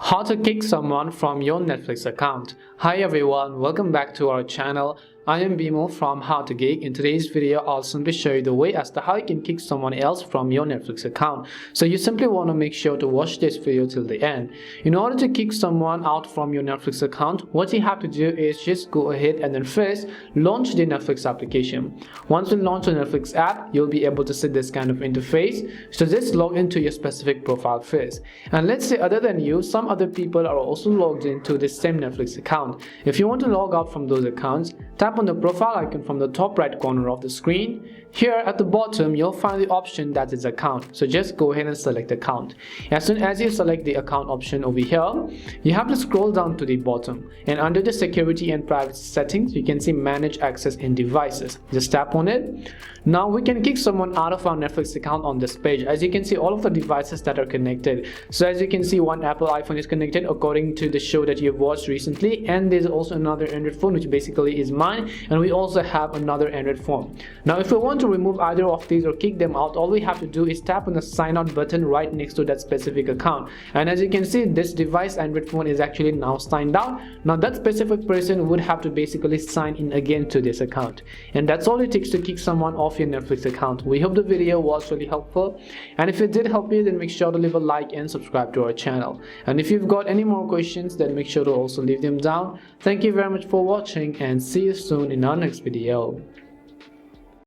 How to kick someone from your Netflix account. Hi everyone, welcome back to our channel. I am Bimo from How to Geek. In today's video, I'll simply show you the way as to how you can kick someone else from your Netflix account. So you simply want to make sure to watch this video till the end. In order to kick someone out from your Netflix account, what you have to do is just go ahead and then first launch the Netflix application. Once you launch the Netflix app, you'll be able to see this kind of interface. So just log into your specific profile first. And let's say other than you, some other people are also logged into the same Netflix account. If you want to log out from those accounts, tap on the profile icon from the top right corner of the screen. Here at the bottom, you'll find the option that is account. So just go ahead and select account. As soon as you select the account option over here, you have to scroll down to the bottom. And under the security and privacy settings, you can see manage access in devices. Just tap on it. Now we can kick someone out of our Netflix account on this page. As you can see, all of the devices that are connected. So as you can see, one Apple iPhone is connected according to the show that you've watched recently. And there's also another Android phone, which basically is mine. And we also have another Android phone. Now if we want to remove either of these or kick them out, all we have to do is tap on the sign out button right next to that specific account. And as you can see, this device Android phone is actually now signed out. Now that specific person would have to basically sign in again to this account. And that's all it takes to kick someone off your Netflix account. We hope the video was really helpful. And if it did help you, then make sure to leave a like and subscribe to our channel. And if you've got any more questions, then make sure to also leave them down. Thank you very much for watching and see you soon in our next video.